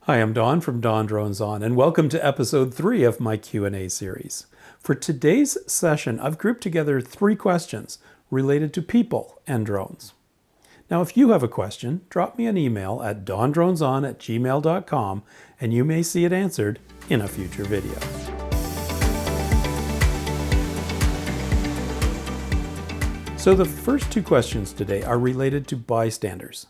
Hi, I'm Don from DonDronesOn, and welcome to episode 3 of my Q&A series. For today's session, I've grouped together 3 questions related to people and drones. Now, if you have a question, drop me an email at dondroneson@gmail.com, and you may see it answered in a future video. So the first 2 questions today are related to bystanders.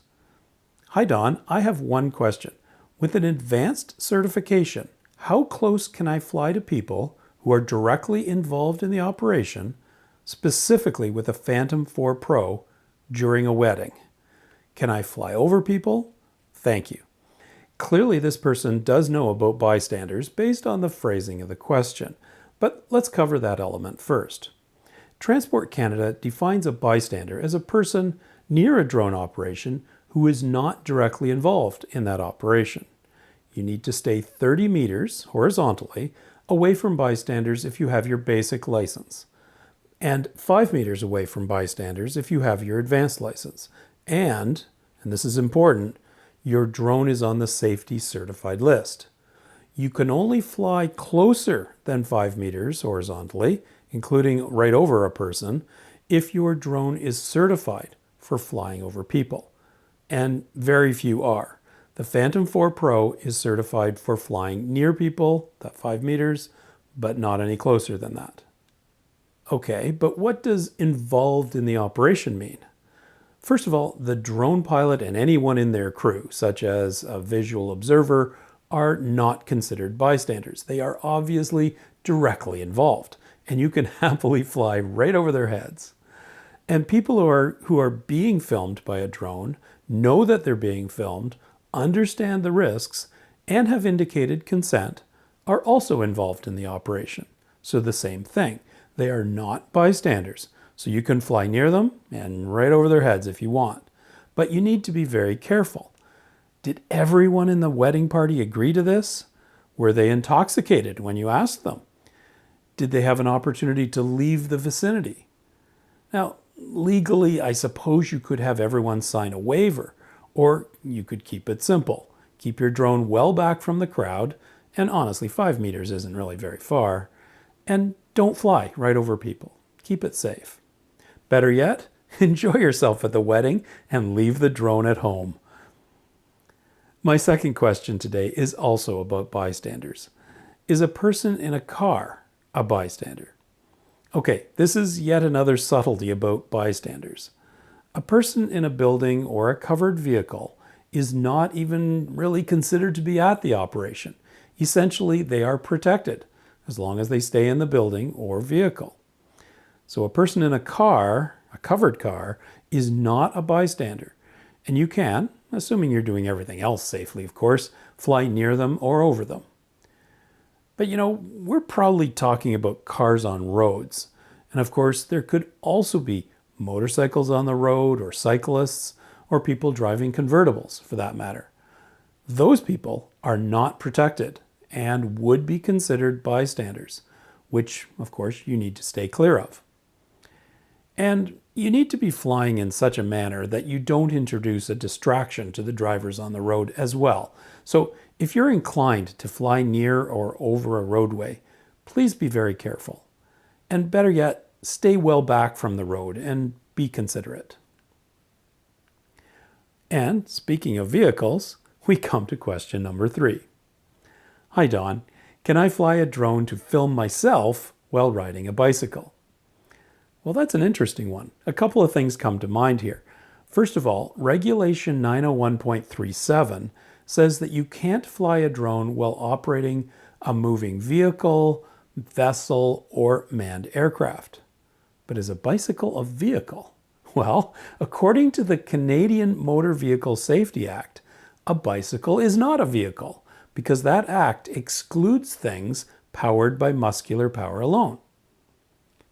Hi, Don. I have one question. With an advanced certification, how close can I fly to people who are directly involved in the operation, specifically with a Phantom 4 Pro, during a wedding? Can I fly over people? Thank you. Clearly, this person does know about bystanders based on the phrasing of the question, but let's cover that element first. Transport Canada defines a bystander as a person near a drone operation who is not directly involved in that operation. You need to stay 30 meters horizontally away from bystanders if you have your basic license, and 5 meters away from bystanders if you have your advanced license. And this is important, your drone is on the safety certified list. You can only fly closer than 5 meters horizontally, including right over a person, if your drone is certified for flying over people. And very few are. The Phantom 4 Pro is certified for flying near people, that 5 meters, but not any closer than that. Okay, but what does involved in the operation mean? First of all, the drone pilot and anyone in their crew, such as a visual observer, are not considered bystanders. They are obviously directly involved, and you can happily fly right over their heads. And people who are being filmed by a drone know that they're being filmed, understand the risks, and have indicated consent, are also involved in the operation. So the same thing. They are not bystanders. So you can fly near them and right over their heads if you want. But you need to be very careful. Did everyone in the wedding party agree to this? Were they intoxicated when you asked them? Did they have an opportunity to leave the vicinity? Now, legally, I suppose you could have everyone sign a waiver, or you could keep it simple. Keep your drone well back from the crowd, and honestly, 5 meters isn't really very far, and don't fly right over people. Keep it safe. Better yet, enjoy yourself at the wedding and leave the drone at home. My second question today is also about bystanders. Is a person in a car a bystander? Okay, this is yet another subtlety about bystanders. A person in a building or a covered vehicle is not even really considered to be at the operation. Essentially, they are protected as long as they stay in the building or vehicle. So a person in a car, a covered car, is not a bystander. And you can, assuming you're doing everything else safely, of course, fly near them or over them. But we're probably talking about cars on roads. And of course, there could also be motorcycles on the road, or cyclists, or people driving convertibles for that matter. Those people are not protected and would be considered bystanders, which of course you need to stay clear of. And you need to be flying in such a manner that you don't introduce a distraction to the drivers on the road as well. So if you're inclined to fly near or over a roadway, please be very careful. And better yet, stay well back from the road and be considerate. And speaking of vehicles, we come to question number 3. Hi, Don. Can I fly a drone to film myself while riding a bicycle? Well, that's an interesting one. A couple of things come to mind here. First of all, Regulation 901.37 says that you can't fly a drone while operating a moving vehicle, vessel, or manned aircraft. But is a bicycle a vehicle? Well, according to the Canadian Motor Vehicle Safety Act, a bicycle is not a vehicle because that act excludes things powered by muscular power alone.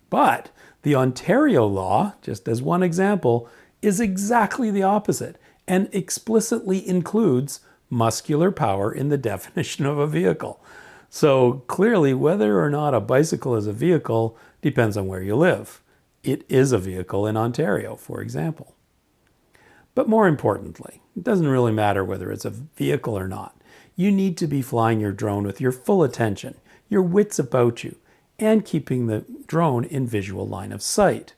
But the Ontario law, just as one example, is exactly the opposite and explicitly includes muscular power in the definition of a vehicle. So clearly, whether or not a bicycle is a vehicle depends on where you live. It is a vehicle in Ontario, for example. But more importantly, It doesn't really matter whether it's a vehicle or not. You need to be flying your drone with your full attention, your wits about you, and keeping the drone in visual line of sight.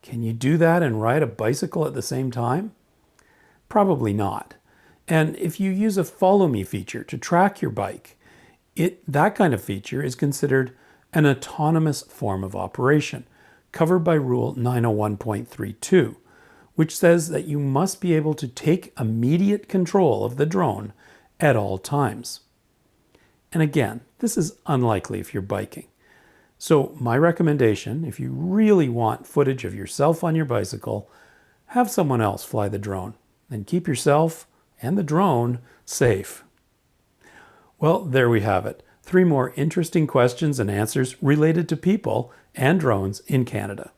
Can you do that and ride a bicycle at the same time? Probably not. And if you use a follow me feature to track your bike, that kind of feature is considered an autonomous form of operation, covered by Rule 901.32, which says that you must be able to take immediate control of the drone at all times. And again, this is unlikely if you're biking. So my recommendation, if you really want footage of yourself on your bicycle, have someone else fly the drone and keep yourself and the drone safe. Well, there we have it. 3 more interesting questions and answers related to people and drones in Canada.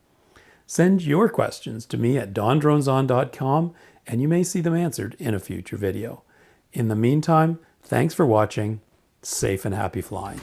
Send your questions to me at DonDronesOn.com and you may see them answered in a future video. In the meantime, thanks for watching. Safe and happy flying.